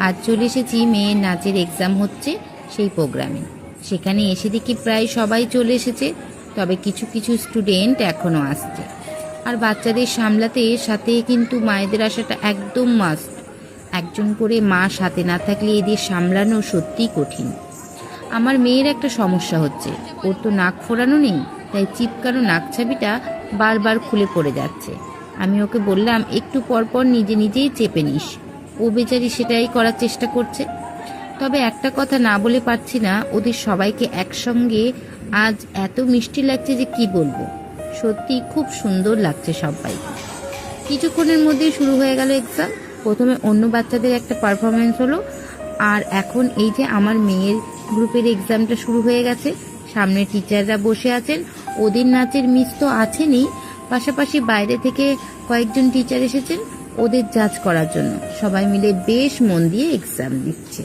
আজ চলে এসেছি মেয়ের নাচের এক্সাম হচ্ছে সেই প্রোগ্রামে। সেখানে এসে দেখি প্রায় সবাই চলে এসেছে, তবে কিছু কিছু স্টুডেন্ট এখনও আসছে। আর বাচ্চাদের সামলাতে সাথে কিন্তু মায়েদের আসাটা একদম মাস্ট। একজন করে মা সাথে না থাকলে এদের সামলানো সত্যিই কঠিন। আমার মেয়ের একটা সমস্যা হচ্ছে, ওর তো নাক ফোরানো নেই, তাই চিপকানো নাকছাবিটা বারবার খুলে পড়ে যাচ্ছে। আমি ওকে বললাম একটু পরপর নিজে নিজেই চেপে নিস। ও বেচারি সেটাই করার চেষ্টা করছে। তবে একটা কথা না বলে পারছি না, ওদের সবাইকে একসঙ্গে আজ এত মিষ্টি লাগছে যে কি বলবো। সত্যি খুব সুন্দর লাগছে সবাইকে। কিছুক্ষণের মধ্যেই শুরু হয়ে গেল এক্সাম। প্রথমে অন্য বাচ্চাদের একটা পারফরমেন্স হলো, আর এখন এই যে আমার মেয়ের গ্রুপের এক্সামটা শুরু হয়ে গেছে। সামনে টিচাররা বসে আছেন, ওদের নাচের মিস তো আছেনই, পাশাপাশি বাইরে থেকে কয়েকজন টিচার এসেছেন ওদের জাজ করার জন্য। সবাই মিলে বেশ মন দিয়ে এক্সাম দিচ্ছে।